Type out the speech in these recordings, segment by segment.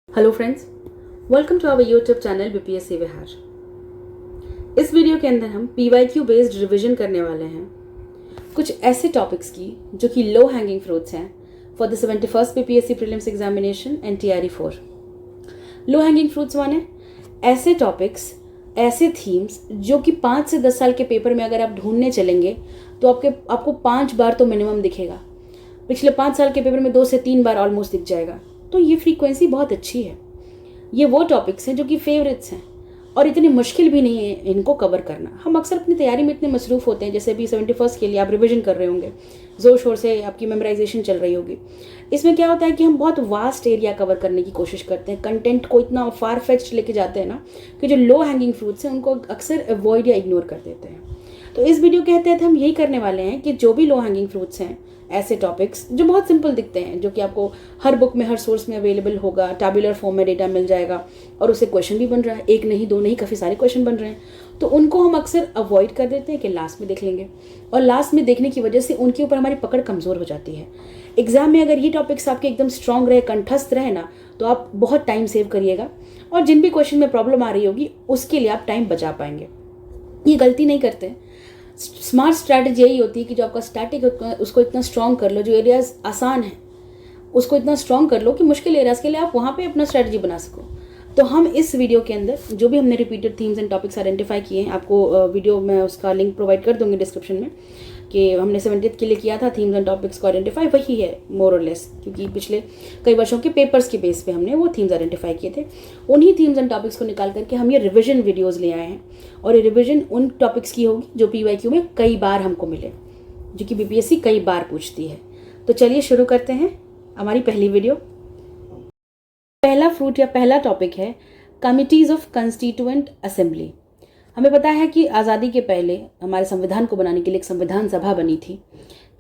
Hello friends, welcome to our YouTube channel BPSC Bihar. इस video के अंदर हम पीवाईक्यू बेस्ड रिवीजन करने वाले हैं कुछ ऐसे टॉपिक्स की जो कि लो हैंगिंग फ्रूट्स हैं for the 71st BPSC prelims examination and TRE 4। Low hanging fruits माने ऐसे टॉपिक्स, ऐसे थीम्स जो कि 5 से 10 साल के पेपर में अगर आप ढूंढने चलेंगे तो आपको 5 बार तो मिनिमम दिखेगा। पिछले 5 साल के पेपर में 2 से 3 बार ऑलमोस्ट दिख जाएगा। तो ये फ्रीक्वेंसी बहुत अच्छी है। ये वो टॉपिक्स हैं जो कि फेवरेट्स हैं और इतनी मुश्किल भी नहीं है इनको कवर करना। हम अक्सर अपनी तैयारी में इतने मसरूफ़ होते हैं, जैसे अभी 71st के लिए आप रिवीजन कर रहे होंगे, ज़ोर शोर से आपकी मेमोराइजेशन चल रही होगी। इसमें क्या होता है कि हम बहुत वास्ट एरिया कवर करने की कोशिश करते हैं, कंटेंट को इतना फार फेच्ड लेके जाते हैं ना कि जो लो हैंगिंग फ्रूट्स हैं उनको अक्सर अवॉइड या इग्नोर कर देते हैं। तो इस वीडियो के तहत हम यही करने वाले हैं कि जो भी लो हैंगिंग फ्रूट्स हैं, ऐसे टॉपिक्स जो बहुत सिंपल दिखते हैं, जो कि आपको हर बुक में, हर सोर्स में अवेलेबल होगा, टैबुलर फॉर्म में डेटा मिल जाएगा और उससे क्वेश्चन भी बन रहा है, एक नहीं दो नहीं काफ़ी सारे क्वेश्चन बन रहे हैं, तो उनको हम अक्सर अवॉइड कर देते हैं कि लास्ट में देख लेंगे। और लास्ट में देखने की वजह से उनके ऊपर हमारी पकड़ कमज़ोर हो जाती है। एग्जाम में अगर ये टॉपिक्स आपके एकदम स्ट्रांग रहे, कंठस्थ रहे ना, तो आप बहुत टाइम सेव करिएगा और जिन भी क्वेश्चन में प्रॉब्लम आ रही होगी उसके लिए आप टाइम बचा पाएंगे। ये गलती नहीं करते। स्मार्ट स्ट्रैटेजी यही होती है कि जो आपका स्टैटिक है उसको इतना स्ट्रॉन्ग कर लो, जो एरियाज आसान है उसको इतना स्ट्रॉन्ग कर लो कि मुश्किल एरियाज के लिए आप वहाँ पे अपना स्ट्रैटेजी बना सको। तो हम इस वीडियो के अंदर जो भी हमने repeated themes and topics identify किए हैं, आपको वीडियो में उसका लिंक प्रोवाइड कर दूंगी डिस्क्रिप्शन में, कि हमने 70th के लिए किया था थीम्स एंड टॉपिक्स को आइडेंटिफाई, वही है मोर और लेस, क्योंकि पिछले कई वर्षों के पेपर्स के बेस पे हमने वो थीम्स आइडेंटिफाई किए थे। उन्हीं थीम्स एंड टॉपिक्स को निकाल करके हम ये रिविजन वीडियोज़ ले आए हैं और ये रिविजन उन टॉपिक्स की होगी जो पीवाईक्यू में कई बार हमको मिले, जो कि बीपीएससी कई बार पूछती है। तो चलिए शुरू करते हैं हमारी पहली वीडियो। पहला फ्रूट या पहला टॉपिक है कमिटीज़ ऑफ कंस्टिट्यूएंट असेंबली। हमें पता है कि आज़ादी के पहले हमारे संविधान को बनाने के लिए एक संविधान सभा बनी थी,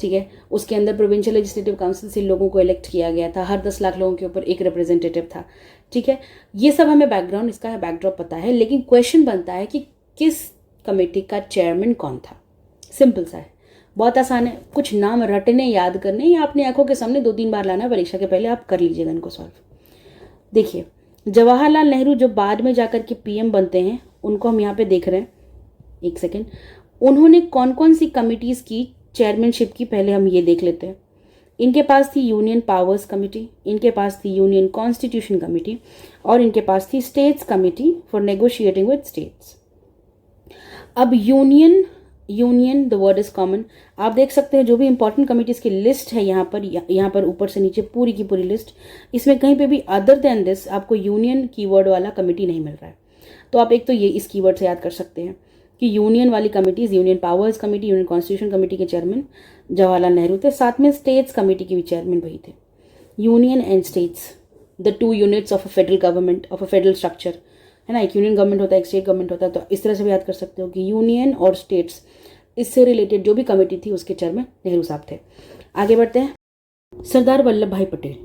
ठीक है। उसके अंदर प्रोविंशियल लेजिस्लेटिव काउंसिल से लोगों को इलेक्ट किया गया था, हर 10 लाख लोगों के ऊपर एक रिप्रेजेंटेटिव था, ठीक है। ये सब हमें बैकग्राउंड, इसका बैकड्रॉप पता है, लेकिन क्वेश्चन बनता है कि किस कमेटी का चेयरमैन कौन था। सिंपल सा है, बहुत आसान है, कुछ नाम रटने, याद करने या अपनी आंखों के सामने 2-3 बार लाना है परीक्षा के पहले, आप कर लीजिएगा इनको सॉल्व। देखिए, जवाहरलाल नेहरू जो बाद में जाकर के पीएम बनते हैं, उनको हम यहाँ पे देख रहे हैं, एक सेकेंड, उन्होंने कौन कौन सी कमिटीज़ की चेयरमैनशिप की, पहले हम ये देख लेते हैं। इनके पास थी यूनियन पावर्स कमेटी, इनके पास थी यूनियन कॉन्स्टिट्यूशन कमेटी और इनके पास थी states committee for negotiating with states. अब union the word is common, आप देख सकते हैं जो भी इंपॉर्टेंट कमिटीज़ की लिस्ट है यहाँ पर ऊपर से नीचे पूरी की पूरी लिस्ट, इसमें कहीं पे भी अदर देन दिस आपको यूनियन कीवर्ड वाला कमेटी नहीं मिल रहा है। तो आप एक तो ये इस कीवर्ड से याद कर सकते हैं कि यूनियन वाली committees, union powers committee, union constitution committee के चेयरमैन जवाहरलाल नेहरू थे, साथ में स्टेट्स कमेटी के भी चेयरमैन वही थे। Union and states, the 2 units of a federal government, of a federal structure, है ना। एक यूनियन गवर्नमेंट होता है, एक स्टेट गवर्नमेंट होता है। तो इस तरह से भी याद कर सकते हो कि यूनियन और स्टेट्स, इससे रिलेटेड जो भी कमेटी थी उसके चेयरमैन नेहरू साहब थे। आगे बढ़ते हैं। सरदार वल्लभ भाई पटेल,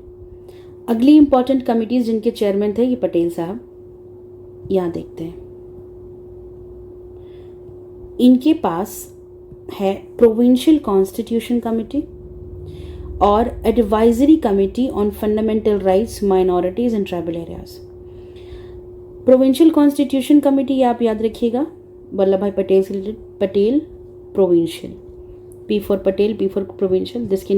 अगली इंपॉर्टेंट कमिटीज़ जिनके चेयरमैन थे ये पटेल साहब, यहाँ देखते हैं। इनके पास है प्रोविंशियल कॉन्स्टिट्यूशन कमेटी और advisory committee on fundamental rights, minorities and tribal areas. Provincial constitution committee आप याद रखिएगा, वल्लभ भाई पटेल से related, Patel provincial, P for Patel, P for provincial, this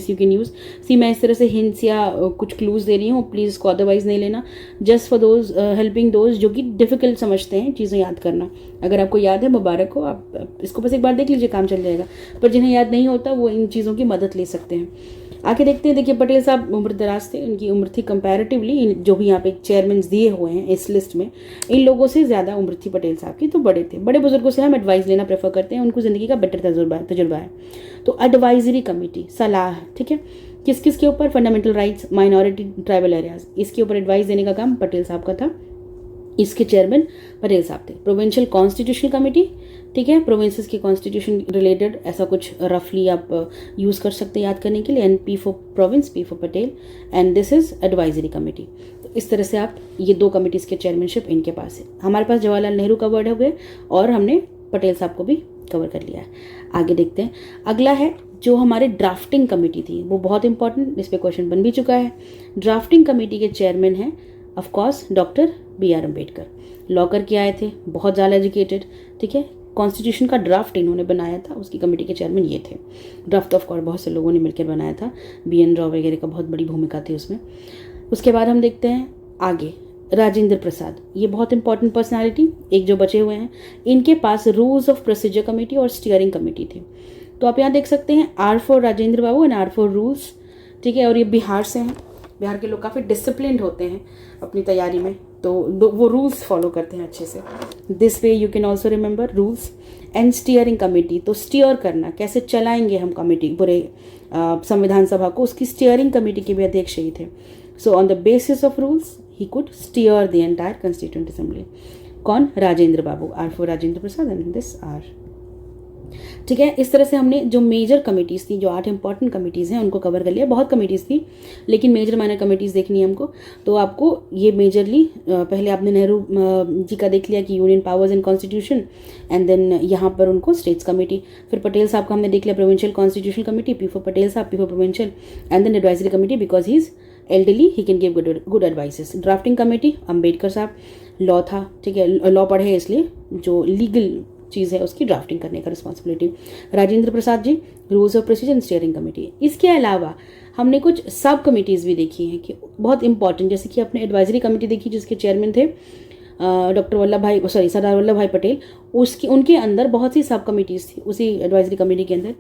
you can use. See मैं इस तरह से हिंट्स या कुछ क्लूज दे रही हूँ, प्लीज़ इसको अदरवाइज नहीं लेना, just for those helping those जो कि डिफिकल्ट समझते हैं चीज़ें याद करना। अगर आपको याद है, मुबारक हो, आप इसको बस एक बार देख लीजिए, काम चल जाएगा। पर जिन्हें याद नहीं होता वो इन चीज़ों की मदद ले सकते हैं। आगे देखते हैं। देखिए, पटेल साहब उम्र दराज थे, उनकी उम्र थी कंपैरेटिवली, जो भी यहाँ पे चेयरमैन दिए हुए हैं इस लिस्ट में, इन लोगों से ज़्यादा उम्र थी पटेल साहब की, तो बड़े थे। बड़े बुजुर्गों से हम एडवाइस लेना प्रेफर करते हैं, उनको ज़िंदगी का बेटर तजुर्बा है। तो एडवाइजरी कमेटी, सलाह, ठीक है, किस किस के ऊपर, fundamental rights, minority, tribal areas, इसके ऊपर एडवाइस देने का काम पटेल साहब का था। इसके चेयरमैन पटेल साहब थे। प्रोविंशियल कॉन्स्टिट्यूशन कमेटी, ठीक है, प्रोविंसेस के कॉन्स्टिट्यूशन रिलेटेड ऐसा कुछ रफली आप यूज़ कर सकते हैं याद करने के लिए। And P for province, P for Patel, and this is advisory committee. तो इस तरह से आप ये 2 कमिटीज़ के चेयरमैनशिप इनके पास है। हमारे पास जवाहरलाल नेहरू का वर्ड हो गए और हमने पटेल साहब को भी कवर कर लिया है। आगे देखते हैं। अगला है जो हमारे ड्राफ्टिंग कमेटी थी, वो बहुत इंपॉर्टेंट, इस पर क्वेश्चन बन भी चुका है। ड्राफ्टिंग कमेटी के चेयरमैन हैं of course doctor B R Ambedkar, law करके आए थे, बहुत ज़्यादा एजुकेटेड, ठीक है। कॉन्स्टिट्यूशन का ड्राफ्ट इन्होंने बनाया था, उसकी कमेटी के चेयरमैन ये थे। ड्राफ्ट ऑफ कोर्स बहुत से लोगों ने मिलकर बनाया था, बी एन राव वगैरह का बहुत बड़ी भूमिका थी उसमें। उसके बाद हम देखते हैं आगे राजेंद्र प्रसाद, ये बहुत इंपॉर्टेंट पर्सनालिटी, एक जो बचे हुए हैं। इनके पास रूल्स ऑफ प्रोसीजर कमेटी और स्टीयरिंग कमेटी थी। तो आप यहाँ देख सकते हैं R for Rajendra Babu and R for rules, ठीक है। और ये बिहार से हैं, बिहार के लोग काफ़ी डिसिप्लिन्ड होते हैं अपनी तैयारी में, तो वो रूल्स फॉलो करते हैं अच्छे से। This way you can also remember rules and steering committee, तो स्टीयर करना, कैसे चलाएंगे हम कमेटी पूरे संविधान सभा को, उसकी स्टीयरिंग कमेटी के भी अध्यक्ष ही थे। So on the basis of rules he could steer the entire constituent assembly. कौन? Rajendra Babu, R for Rajendra Prasad and this R, ठीक है। इस तरह से हमने जो मेजर कमिटीज़ थी, जो 8 इंपॉर्टेंट कमिटीज़ हैं, उनको कवर कर लिया। बहुत कमिटीज़ थी लेकिन मेजर माइनर कमिटीज़ देखनी है हमको, तो आपको ये मेजरली पहले आपने नेहरू जी का देख लिया कि union powers and constitution, and then यहाँ पर उनको स्टेट्स कमेटी। फिर पटेल साहब का हमने देख लिया provincial constitution committee, P for Patel sahab, P for provincial, and then advisory committee because he is elderly, he can give good advices. Drafting committee Ambedkar sahab, law था, ठीक है, लॉ पढ़े इसलिए जो लीगल चीज़ है उसकी ड्राफ्टिंग करने का responsibility. Rajendra Prasad ji rules of procedure and steering committee. इसके अलावा हमने कुछ सब कमिटीज़ भी देखी हैं कि बहुत इंपॉर्टेंट, जैसे कि अपने एडवाइजरी कमेटी देखी जिसके चेयरमैन थे सरदार वल्लभ भाई पटेल। उनके अंदर बहुत सी सब कमिटीज़ थी उसी एडवाइजरी कमेटी के अंदर,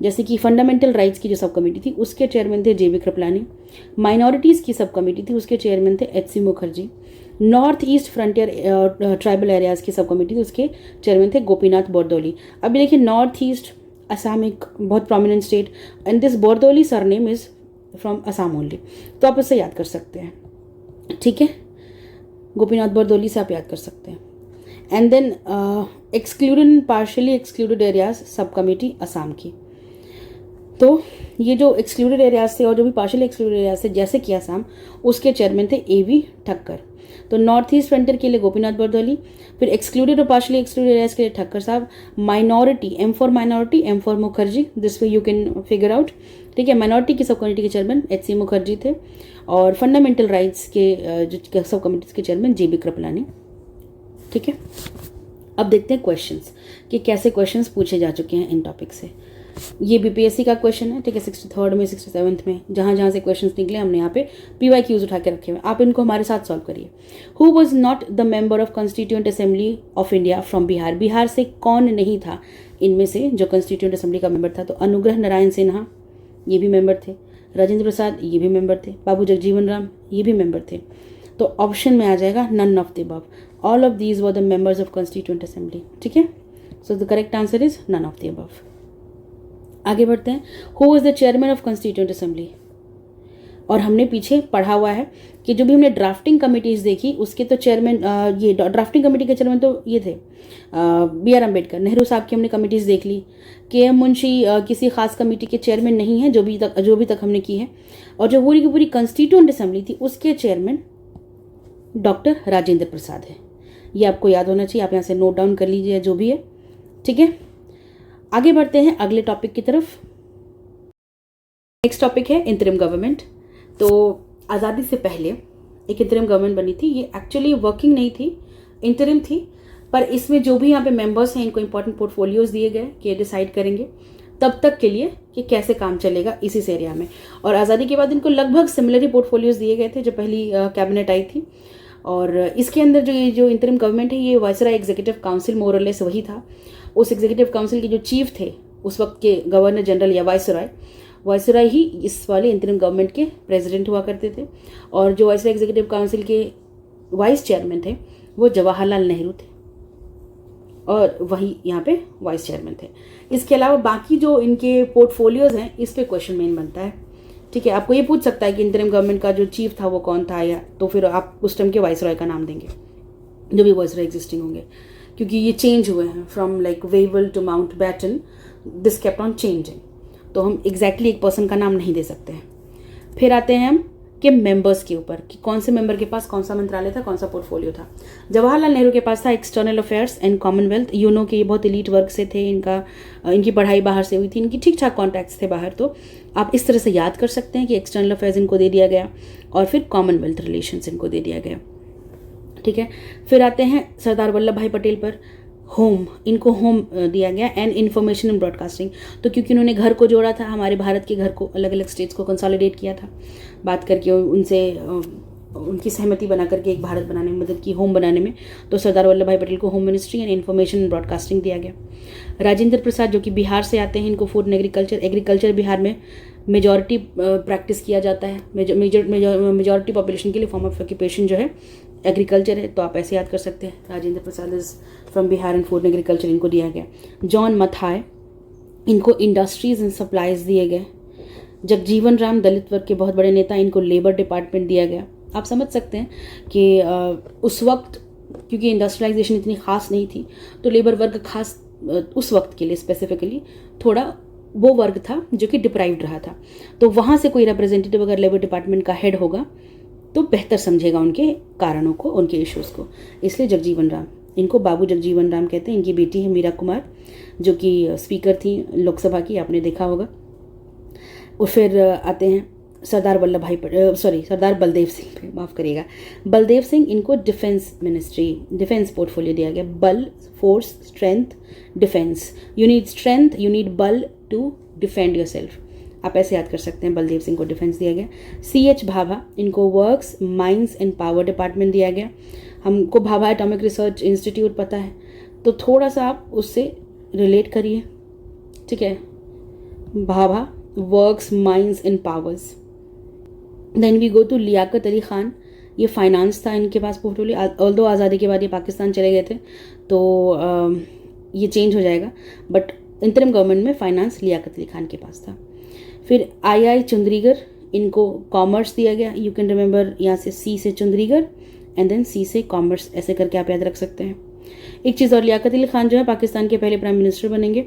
जैसे कि फंडामेंटल राइट्स की जो सब कमेटी थी उसके चेयरमैन थे JB कृपलानी। माइनॉरिटीज़ की सब कमेटी थी, उसके चेयरमैन थे HC Mukherjee. North east frontier tribal areas की सब कमेटी थी, उसके चेयरमैन थे गोपीनाथ बोरदोली। अभी देखिए नॉर्थ ईस्ट असम एक बहुत prominent state, and this Bordoloi surname is from Assam only, तो आप इससे याद कर सकते हैं, ठीक है। गोपीनाथ बोरदोली से आप याद कर सकते हैं। And then excluded partially excluded areas sub committee Assam की। तो ये जो एक्सक्लूडेड एरियाज थे और जो भी पार्शियली एक्सक्लूडेड एरियाज थे जैसे कि असम, उसके चेयरमैन थे AV ठक्कर। तो नॉर्थ ईस्ट फ्रंटियर के लिए गोपीनाथ बोरदोली, फिर एक्सक्लूडेड और पार्शियली एक्सक्लूडेड एरियाज के लिए ठक्कर साहब। Minority, M for Mukherjee, this way you can figure out, ठीक है। माइनॉरिटी की सब कमेटी के चेयरमैन HC मुखर्जी थे, और फंडामेंटल राइट्स के जो सब कमिटीज के चेयरमैन JB कृपलानी, ठीक है। अब देखते हैं क्वेश्चंस कि कैसे क्वेश्चंस पूछे जा चुके हैं इन टॉपिक से। ये BPSC का क्वेश्चन है, ठीक है, 63rd में 67th में जहाँ से क्वेश्चंस निकले हमने यहाँ पे PYQs उठा के रखे हुए, आप इनको हमारे साथ सॉल्व करिए। Who was not the member of constituent assembly of India from Bihar, Bihar से कौन नहीं था इनमें से जो कॉन्स्टिट्यूएंट असेंबली का मेंबर था? तो अनुग्रह नारायण सिन्हा ये भी मेंबर थे, राजेंद्र प्रसाद ये भी मेंबर थे, बाबू जगजीवन राम ये भी मेंबर थे। तो ऑप्शन में आ जाएगा none of the above, all of these were the members of constituent assembly, ठीक है। So the correct answer is none of the above. आगे बढ़ते हैं, who is the chairman of constituent assembly. और हमने पीछे पढ़ा हुआ है कि जो भी हमने ड्राफ्टिंग कमिटीज देखी उसके तो चेयरमैन, ये ड्राफ्टिंग कमेटी के चेयरमैन तो ये थे BR अम्बेडकर। नेहरू साहब की हमने कमिटीज़ देख ली। KM मुंशी किसी खास कमेटी के चेयरमैन नहीं है जो भी तक हमने की है। और जो पूरी की पूरी कॉन्स्टिट्यूएंट असेंबली थी उसके चेयरमैन डॉक्टर राजेंद्र प्रसाद है। ये आपको याद होना चाहिए, आप यहाँ से नोट डाउन कर लीजिए जो भी है, ठीक है। आगे बढ़ते हैं अगले टॉपिक की तरफ। नेक्स्ट टॉपिक है इंटरिम गवर्नमेंट। तो आज़ादी से पहले एक इंटरिम गवर्नमेंट बनी थी, ये एक्चुअली वर्किंग नहीं थी, इंटरिम थी, पर इसमें जो भी यहाँ पे मेंबर्स हैं इनको इंपॉर्टेंट पोर्टफोलियोज दिए गए कि ये डिसाइड करेंगे तब तक के लिए कि कैसे काम चलेगा इस एरिया में। और आज़ादी के बाद इनको लगभग सिमिलर ही पोर्टफोलियोज दिए गए थे जो पहली कैबिनेट आई थी। और इसके अंदर जो इंटरिम गवर्नमेंट है ये वायसराय एग्जीक्यूटिव काउंसिल मोरलेस वही था। उस एग्जीक्यूटिव काउंसिल के जो चीफ थे उस वक्त के गवर्नर जनरल या वायसराय ही इस वाले इंटरिम गवर्नमेंट के प्रेसिडेंट हुआ करते थे। और जो वायसराय एग्जीक्यूटिव काउंसिल के वाइस चेयरमैन थे वो जवाहरलाल नेहरू थे और वही यहाँ पे वाइस चेयरमैन थे। इसके अलावा बाकी जो इनके पोर्टफोलियोज हैं इस पे क्वेश्चन मेन बनता है, ठीक है। आपको ये पूछ सकता है कि इंटरिम गवर्नमेंट का जो चीफ था वो कौन था, या तो फिर आप उस टाइम के वाइसराय का नाम देंगे जो भी वाइसराय एग्जिस्टिंग होंगे, क्योंकि ये चेंज हुए हैं from like Wavell to Mountbatten, this kept on changing, तो हम एग्जैक्टली एक पर्सन का नाम नहीं दे सकते हैं। फिर आते हैं हम के मेंबर्स के ऊपर कि कौन से मेंबर के पास कौन सा मंत्रालय था, कौन सा पोर्टफोलियो था। जवाहरलाल नेहरू के पास था external affairs and commonwealth. UNO के ये बहुत एलीट वर्ग से थे, इनकी पढ़ाई बाहर से हुई थी, इनकी ठीक ठाक कॉन्टैक्ट्स थे बाहर, तो आप इस तरह से याद कर सकते हैं कि एक्सटर्नल अफेयर्स इनको दे दिया गया और फिर कॉमनवेल्थ रिलेशंस इनको दे दिया गया। ठीक है, फिर आते हैं सरदार वल्लभ भाई पटेल पर। होम, इनको होम दिया गया एंड इंफॉर्मेशन एंड ब्रॉडकास्टिंग। तो क्योंकि उन्होंने घर को जोड़ा था, हमारे भारत के घर को, अलग अलग स्टेट्स को कंसोलिडेट किया था, बात करके उनसे उनकी सहमति बना करके एक भारत बनाने में मदद की, होम बनाने में। तो सरदार वल्लभ भाई पटेल को home ministry and information and broadcasting दिया गया। राजेंद्र प्रसाद जो कि बिहार से आते हैं, इनको फूड एंड एग्रीकल्चर बिहार में मेजॉरिटी प्रैक्टिस किया जाता है, मेजॉरिटी पॉपुलेशन के लिए फॉर्म ऑफ ऑक्यूपेशन जो है एग्रीकल्चर है, तो आप ऐसे याद कर सकते हैं Rajendra Prasad is from Bihar and food and agriculture इनको दिया गया। जॉन मथाई, इनको इंडस्ट्रीज एंड सप्लाईज दिए गए। जगजीवन राम, दलित वर्ग के बहुत बड़े नेता, इनको लेबर डिपार्टमेंट दिया गया। आप समझ सकते हैं कि उस वक्त क्योंकि इंडस्ट्रियलाइजेशन इतनी खास नहीं थी, तो लेबर वर्ग खास उस वक्त के लिए स्पेसिफिकली थोड़ा वो वर्ग था जो कि डिप्राइव्ड रहा था। तो वहाँ से कोई रिप्रेजेंटेटिव अगर लेबर डिपार्टमेंट का हेड होगा तो बेहतर समझेगा उनके कारणों को, उनके इश्यूज़ को। इसलिए जगजीवन राम, इनको बाबू जगजीवन राम कहते हैं। इनकी बेटी है मीरा कुमार जो कि स्पीकर थी लोकसभा की, आपने देखा होगा। और फिर आते हैं सरदार बलदेव सिंह पे, माफ़ करिएगा, बलदेव सिंह, इनको डिफेंस मिनिस्ट्री, डिफेंस पोर्टफोलियो दिया गया। बल, force, strength, defence. You need strength, you need बल टू डिफेंड योर सेल्फ, आप ऐसे याद कर सकते हैं। बलदेव सिंह को डिफेंस दिया गया। CH भाभा, इनको works, mines and power department दिया गया। हमको भाभा एटॉमिक रिसर्च इंस्टीट्यूट पता है, तो थोड़ा सा आप उससे रिलेट करिए, ठीक है। Bhabha, works, mines and powers. Then we go to Liaquat Ali Khan, ये फाइनेंस था इनके पास पोर्टफोलियो, ऑल्दो आज़ादी के बाद ये पाकिस्तान चले गए थे, तो ये चेंज हो जाएगा, बट इंटरिम गवर्नमेंट में फाइनेंस लियाकत अली खान के पास था। फिर आई चुंद्रीगर, इनको कॉमर्स दिया गया। यू कैन रिमेंबर, यहाँ से C से चुंद्रीगर एंड देन C से कॉमर्स, ऐसे करके आप याद रख सकते हैं। एक चीज़ और, लियाकत अली खान जो है पाकिस्तान के पहले प्राइम मिनिस्टर बनेंगे,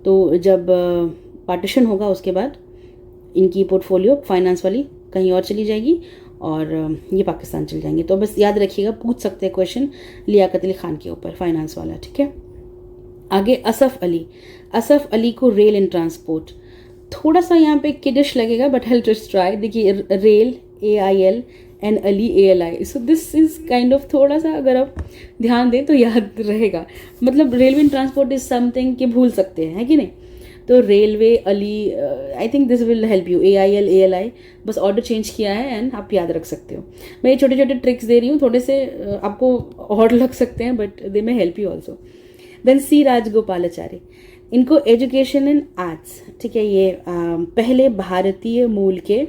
तो जब पार्टीशन होगा उसके बाद इनकी पोर्टफोलियो फाइनेंस वाली कहीं और चली जाएगी और ये पाकिस्तान चल जाएंगे। तो बस याद रखिएगा, पूछ सकते हैं क्वेश्चन लियाकत अली खान के ऊपर, फाइनेंस वाला, ठीक है। आगे असफ अली को रेल एंड ट्रांसपोर्ट, थोड़ा सा यहाँ पे किडिश लगेगा बट हेल जस्ट ट्राई। देखिए, rail AIL and Ali ALI, so this is kind of, थोड़ा सा अगर आप ध्यान दें तो याद रहेगा। मतलब railway and transport is something कि भूल सकते हैं, है कि नहीं। तो railway, Ali, I think this will help you. AIL ALI, बस ऑर्डर चेंज किया है एंड आप याद रख सकते हो। मैं ये छोटे छोटे ट्रिक्स दे रही हूँ, थोड़े से आपको और लग सकते हैं but they may help you also. Then C Rajagopalachari, इनको एजुकेशन एंड आर्ट्स, ठीक है। ये पहले भारतीय मूल के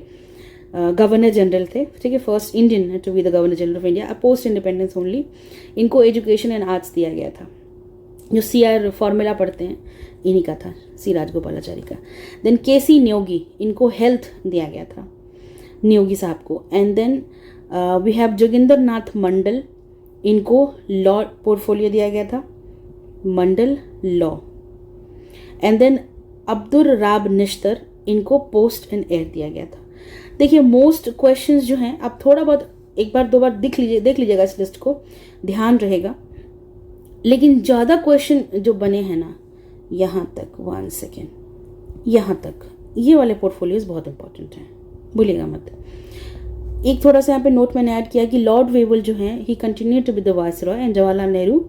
गवर्नर जनरल थे, ठीक है, first Indian to be the governor general of India post independence only. इनको एजुकेशन एंड आर्ट्स दिया गया था। जो CR फॉर्मूला पढ़ते हैं इन्हीं का था, C राजगोपालाचारी का। देन KC न्योगी, इनको हेल्थ दिया गया था, न्योगी साहब को। And then we have Jogendra Nath Mandal, इनको लॉ पोर्टफोलियो दिया गया था, Mandal law. And then Abdul Rab Nishtar, इनको पोस्ट एंड एयर दिया गया था। देखिए, मोस्ट क्वेश्चंस जो हैं, आप थोड़ा बहुत एक बार दो बार देख लीजिएगा इस लिस्ट को, ध्यान रहेगा। लेकिन ज़्यादा क्वेश्चन जो बने हैं ना, यहाँ तक, 1 सेकेंड, यहाँ तक, ये वाले पोर्टफोलियोज बहुत इंपॉर्टेंट हैं, भूलिएगा मत। एक थोड़ा सा यहाँ पे नोट मैंने ऐड किया कि लॉर्ड वेवल जो हैं, he continue to be the viceroy and Jawaharlal Nehru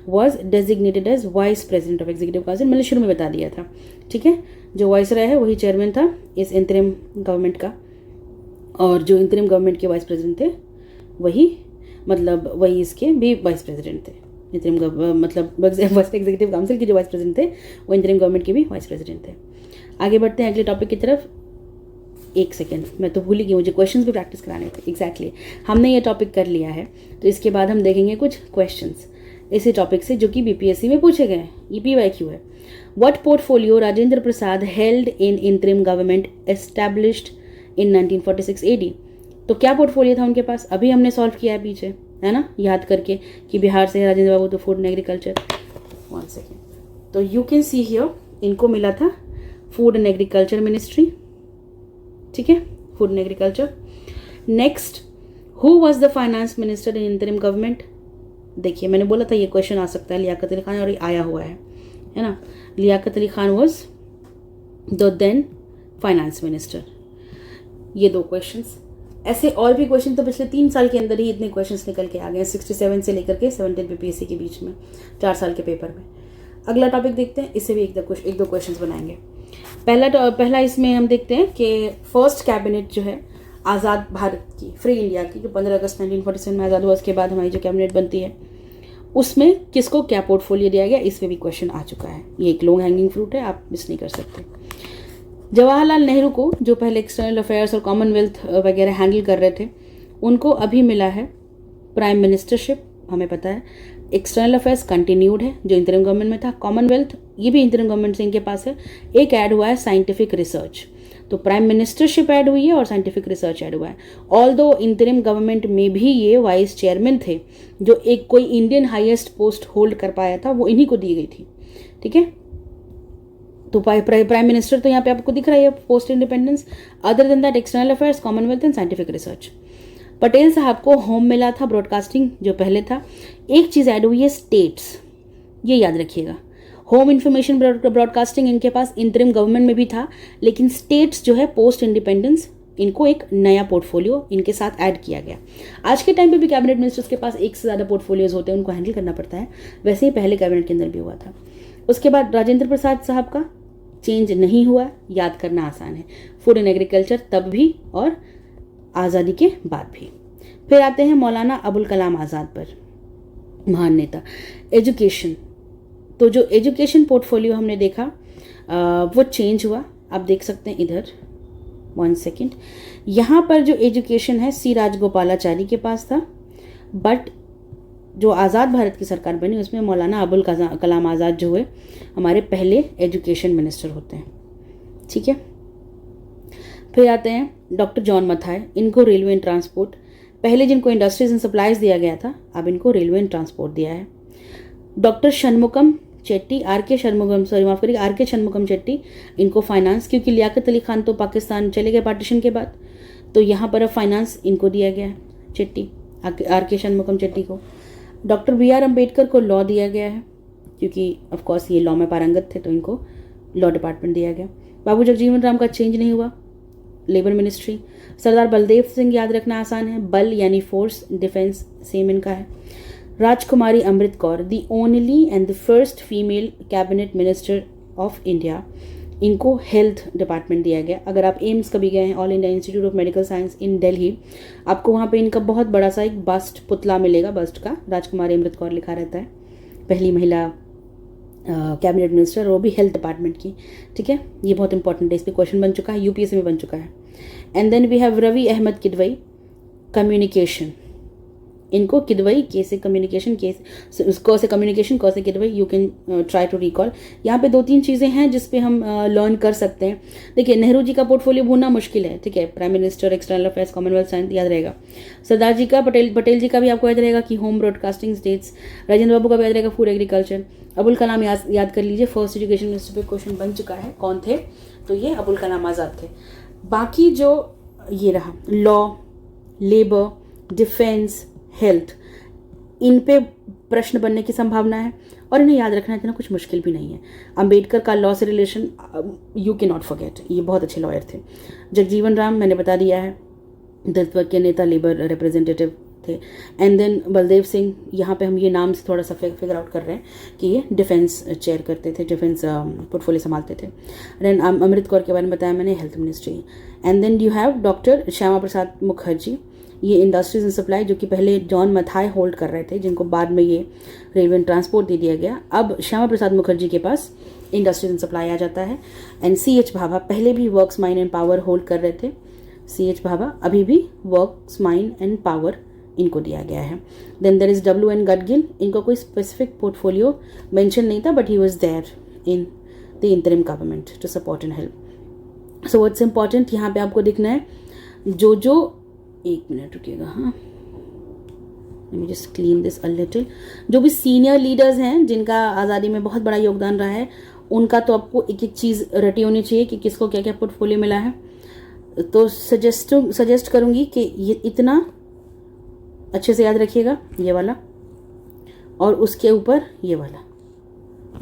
was designated as vice president of executive council. मैंने शुरू में बता दिया था, ठीक है। जो वाइसरॉय है वही चेयरमैन था इस इंतरिम गवर्नमेंट का, और जो इंतरिम गवर्नमेंट के वाइस प्रेसिडेंट थे वही इसके भी वाइस प्रेसिडेंट थे। मतलब फर्स्ट एग्जीक्यूटिव काउंसिल के जो वाइस प्रेसिडेंट थे वो इंतरिम गवर्नमेंट के भी वाइस प्रेसिडेंट थे। आगे बढ़ते हैं अगले टॉपिक की तरफ। एक सेकेंड, मैं तो भूल ही गई, मुझे क्वेश्चंस भी प्रैक्टिस कराने थे। एग्जैक्टली, हमने ये टॉपिक कर लिया है, तो इसके बाद हम देखेंगे कुछ क्वेश्चंस इसी टॉपिक से जो कि BPSC में पूछे गए हैं। ये PYQ है। What portfolio Rajendra Prasad held in interim government established in 1946 AD। तो क्या पोर्टफोलियो था उनके पास, अभी हमने सॉल्व किया है पीछे, है ना, याद करके कि बिहार से राजेंद्र बाबू, तो फूड एंड एग्रीकल्चर। 1 सेकेंड, तो यू कैन सी हियर, इनको मिला था फूड एंड एग्रीकल्चर मिनिस्ट्री, ठीक है, food and agriculture. Next, who was the finance minister in interim government? देखिए मैंने बोला था ये क्वेश्चन आ सकता है, लियाकत अली खान, और ये आया हुआ है ना। Liaquat Ali Khan was the then finance minister. ये 2 क्वेश्चंस। ऐसे और भी क्वेश्चन तो पिछले 3 साल के अंदर ही इतने क्वेश्चंस निकल के आ गए, 67 से लेकर के 17 बीपीएससी के बीच में, 4 साल के पेपर में। अगला टॉपिक देखते हैं, इससे भी एक दो क्वेश्चंस बनाएंगे। पहला इसमें हम देखते हैं कि फर्स्ट कैबिनेट जो है आज़ाद भारत की, फ्री इंडिया की, जो 15 अगस्त 1947 में आज़ाद हुआ, उसके बाद हमारी जो कैबिनेट बनती है उसमें किसको क्या पोर्टफोलियो दिया गया, इसमें भी क्वेश्चन आ चुका है। ये एक लो हैंगिंग फ्रूट है, आप मिस नहीं कर सकते। जवाहरलाल नेहरू को, जो पहले एक्सटर्नल अफेयर्स और कॉमनवेल्थ वगैरह हैंडल कर रहे थे, उनको अभी मिला है प्राइम मिनिस्टरशिप, हमें पता है। एक्सटर्नल अफेयर्स कंटिन्यूड है जो इंतरिम गवर्नमेंट में था। कॉमनवेल्थ ये भी इंतरिम गवर्नमेंट से इनके पास है। एक ऐड हुआ है साइंटिफिक रिसर्च, तो प्राइम मिनिस्टरशिप ऐड हुई है और साइंटिफिक रिसर्च ऐड हुआ है। ऑल्दो इंतरिम गवर्नमेंट में भी ये वाइस चेयरमैन थे, जो एक कोई इंडियन हाईएस्ट पोस्ट होल्ड कर पाया था, वो इन्हीं को दी गई थी। ठीक है, तो प्राइम मिनिस्टर तो यहाँ पे आपको दिख रहा है post independence. Other than that external affairs, Commonwealth and scientific research. Patel साहब को होम मिला था, ब्रॉडकास्टिंग जो पहले था। एक चीज़ ऐड हुई है स्टेट्स, ये याद रखिएगा। होम इंफॉर्मेशन ब्रॉडकास्टिंग इनके पास इंतरिम गवर्नमेंट में भी था, लेकिन स्टेट्स जो है पोस्ट इंडिपेंडेंस, इनको एक नया पोर्टफोलियो इनके साथ ऐड किया गया। आज के टाइम पे भी कैबिनेट मिनिस्टर्स के पास एक से ज़्यादा पोर्टफोलियोज होते हैं, उनको हैंडल करना पड़ता है। वैसे ही पहले कैबिनेट के अंदर भी हुआ था। उसके बाद राजेंद्र प्रसाद साहब का चेंज नहीं हुआ, याद करना आसान है। फूड एंड एग्रीकल्चर तब भी और आज़ादी के बाद भी। फिर आते हैं मौलाना अबुल कलाम आज़ाद पर, महान नेता। एजुकेशन, तो जो एजुकेशन पोर्टफोलियो हमने देखा वो चेंज हुआ। आप देख सकते हैं इधर, 1 सेकेंड, यहाँ पर जो एजुकेशन है सी राजगोपालाचारी के पास था, बट जो आज़ाद भारत की सरकार बनी उसमें मौलाना अबुल कलाम आज़ाद जो हुए हमारे पहले एजुकेशन मिनिस्टर होते हैं। ठीक है, फिर आते हैं डॉक्टर जॉन मथाई, इनको रेलवे एंड ट्रांसपोर्ट, पहले जिनको इंडस्ट्रीज एंड सप्लाईज दिया गया था, अब इनको रेलवे एंड ट्रांसपोर्ट दिया है। डॉक्टर षणमुगम चेट्टी, आर के षणमुगम चेट्टी, इनको फाइनेंस, क्योंकि लियाकत अली खान तो पाकिस्तान चले गए पार्टीशन के बाद, तो यहाँ पर अब फाइनेंस इनको दिया गया है, चेट्टी, आर के षणमुगम चेट्टी को। डॉक्टर BR अम्बेडकर को लॉ दिया गया है, क्योंकि ऑफ कोर्स ये लॉ में पारंगत थे, तो इनको लॉ डिपार्टमेंट दिया गया। बाबू जगजीवन राम का चेंज नहीं हुआ, लेबर मिनिस्ट्री। सरदार बलदेव सिंह, याद रखना आसान है, बल यानी फोर्स, डिफेंस सेम इनका है। Rajkumari Amrit Kaur, the only and the first female cabinet minister of India, इनको हेल्थ डिपार्टमेंट दिया गया। अगर आप एम्स कभी गए हैं, all India institute of medical science in Delhi, आपको वहाँ पे इनका बहुत बड़ा सा एक बस्ट पुतला मिलेगा, बस्ट का, राजकुमारी अमृत कौर लिखा रहता है, पहली महिला कैबिनेट मिनिस्टर, वो भी हेल्थ डिपार्टमेंट की। ठीक है, ये बहुत इंपॉर्टेंट है, इस पर क्वेश्चन बन चुका है, यूपीएससी में बन चुका है। And then we have Rafi Ahmed Kidwai, communication, इनको किदवई, के से कम्युनिकेशन, क से कम्युनिकेशन, क से Kidwai, you can try to recall. यहाँ पे 2-3 चीज़ें हैं जिस पे हम लर्न कर सकते हैं। देखिए, नेहरू जी का पोर्टफोलियो भूलना मुश्किल है, ठीक है, prime minister, external affairs, Commonwealth science याद रहेगा। सरदार जी का, पटेल जी का भी आपको याद रहेगा कि होम, ब्रॉडकास्टिंग, स्टेट्स। राजेंद्र बाबू का भी याद रहेगा फूड, एग्रीकल्चर। अबुल कलाम याद कर लीजिए, फर्स्ट एजुकेशन मिनिस्टर पे क्वेश्चन बन चुका है, कौन थे, तो ये अबुल कलाम आज़ाद थे। बाकी जो ये रहा लॉ, लेबर, डिफेंस, हेल्थ, इन पे प्रश्न बनने की संभावना है, और इन्हें याद रखना इतना कुछ मुश्किल भी नहीं है। अंबेडकर का लॉ से relation you can not forget, ये बहुत अच्छे लॉयर थे। जगजीवन राम मैंने बता दिया है, दलित वर्ग के नेता, लेबर रिप्रेजेंटेटिव थे। एंड देन बलदेव सिंह, यहाँ पे हम ये नाम से थोड़ा सा फिगर आउट कर रहे हैं कि ये डिफेंस चेयर करते थे, डिफेंस पोर्टफोलियो संभालते थे। देन अमृत कौर के बारे में बताया मैंने, health ministry. And then you have doctor Shyama Prasad Mukherjee, ये इंडस्ट्रीज एंड सप्लाई, जो कि पहले जॉन मथाई होल्ड कर रहे थे, जिनको बाद में ये रेलवे एंड ट्रांसपोर्ट दे दिया गया। अब श्यामा प्रसाद मुखर्जी के पास इंडस्ट्रीज एंड सप्लाई आ जाता है। एंड CH भाभा, पहले भी works, mine and power hold कर रहे थे, CH भाभा अभी भी वर्क्स, माइन एंड पावर इनको दिया गया है। Then there is WN Gadgil, इनको कोई स्पेसिफिक पोर्टफोलियो मेंशन नहीं था, but he was there in the interim government to support and help. So what's important यहाँ पे आपको दिखना है, जो एक मिनट रुकिएगा, हाँ, let me just clean this a little. जो भी सीनियर लीडर्स हैं जिनका आज़ादी में बहुत बड़ा योगदान रहा है, उनका तो आपको एक एक चीज़ रटी होनी चाहिए कि किसको क्या क्या पोर्टफोलियो मिला है। तो सजेस्ट करूँगी कि ये इतना अच्छे से याद रखिएगा, ये वाला, और उसके ऊपर ये वाला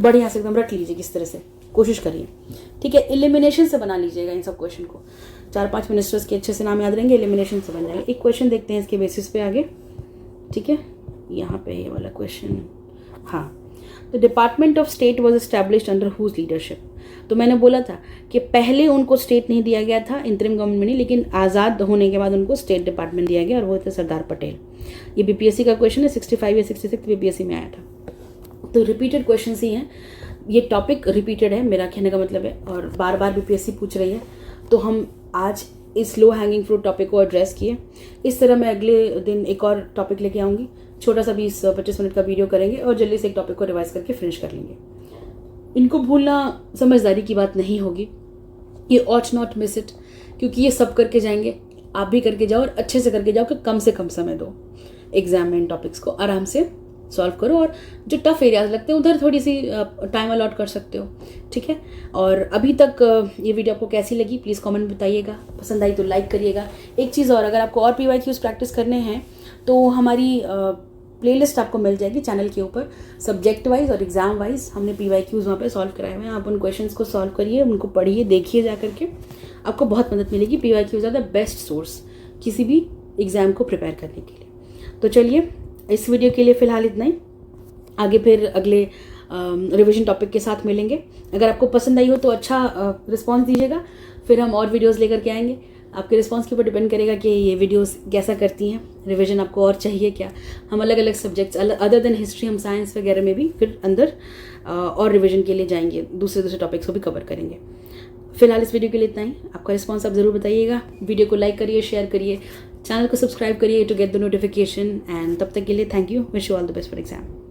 बढ़िया से एकदम रख लीजिए, किस तरह से कोशिश करिए, ठीक है। एलिमिनेशन से बना लीजिएगा इन सब क्वेश्चन को, 4-5 मिनिस्टर्स के अच्छे से नाम याद रहेंगे, एलिमिनेशन से बन जाएगा। एक क्वेश्चन देखते हैं इसके बेसिस पे आगे, ठीक है। यहाँ पे ये वाला क्वेश्चन, हाँ, the department of state was established under whose leadership. तो मैंने बोला था कि पहले उनको स्टेट नहीं दिया गया था, इंतरिम गवर्नमेंट में नहीं, लेकिन आज़ाद होने के बाद उनको स्टेट डिपार्टमेंट दिया गया, और वो थे सरदार पटेल। ये बीपीएससी का क्वेश्चन है, 65 या 66 बीपीएससी में आया था। तो रिपीटेड क्वेश्चन ही हैं, ये टॉपिक रिपीटेड है, मेरा कहने का मतलब है, और बार बार बीपीएससी पूछ रही है, तो हम आज इस लो हैंगिंग फ्रूट टॉपिक को एड्रेस किए। इस तरह मैं अगले दिन एक और टॉपिक लेके आऊँगी, छोटा सा 20-25 मिनट का वीडियो करेंगे और जल्दी से एक टॉपिक को रिवाइज करके फिनिश कर लेंगे। इनको भूलना समझदारी की बात नहीं होगी, ये ऑट नॉट मिस इट, क्योंकि ये सब करके जाएंगे, आप भी करके जाओ और अच्छे से करके जाओ कि कम से कम समय दो एग्जाम में इन टॉपिक्स को आराम से सॉल्व करो, और जो टफ एरियाज लगते हैं उधर थोड़ी सी टाइम अलॉट कर सकते हो, ठीक है। और अभी तक ये वीडियो आपको कैसी लगी प्लीज़ कमेंट में बताइएगा, पसंद आई तो लाइक करिएगा। एक चीज़ और, अगर आपको और PYQs प्रैक्टिस करने हैं तो हमारी प्लेलिस्ट आपको मिल जाएगी चैनल के ऊपर, सब्जेक्ट वाइज और एग्जाम वाइज हमने PYQs वहाँ पे सॉल्व कराए हुए हैं। आप उन क्वेश्चंस को सॉल्व करिए, उनको पढ़िए, देखिए जा करके, आपको बहुत मदद मिलेगी। PYQs are the best source किसी भी एग्ज़ाम को प्रिपेयर करने के लिए। तो चलिए, इस वीडियो के लिए फ़िलहाल इतना ही, आगे फिर अगले रिवीजन टॉपिक के साथ मिलेंगे। अगर आपको पसंद आई हो तो अच्छा रिस्पॉन्स दीजिएगा, फिर हम और वीडियोज़ लेकर के आएंगे। आपके रिस्पांस के ऊपर डिपेंड करेगा कि ये वीडियोस कैसा करती हैं, रिवीजन आपको और चाहिए क्या। हम अलग अलग सब्जेक्ट्स अदर देन हिस्ट्री, हम साइंस वगैरह में भी फिर अंदर और रिवीजन के लिए जाएंगे, दूसरे टॉपिक्स को भी कवर करेंगे। फिलहाल इस वीडियो के लिए इतना ही, आपका रिस्पांस आप ज़रूर बताइएगा। वीडियो को लाइक करिए, शेयर करिए, चैनल को सब्सक्राइब करिए to get the notification, and तब तक के लिए thank you, wish you all the best for exam.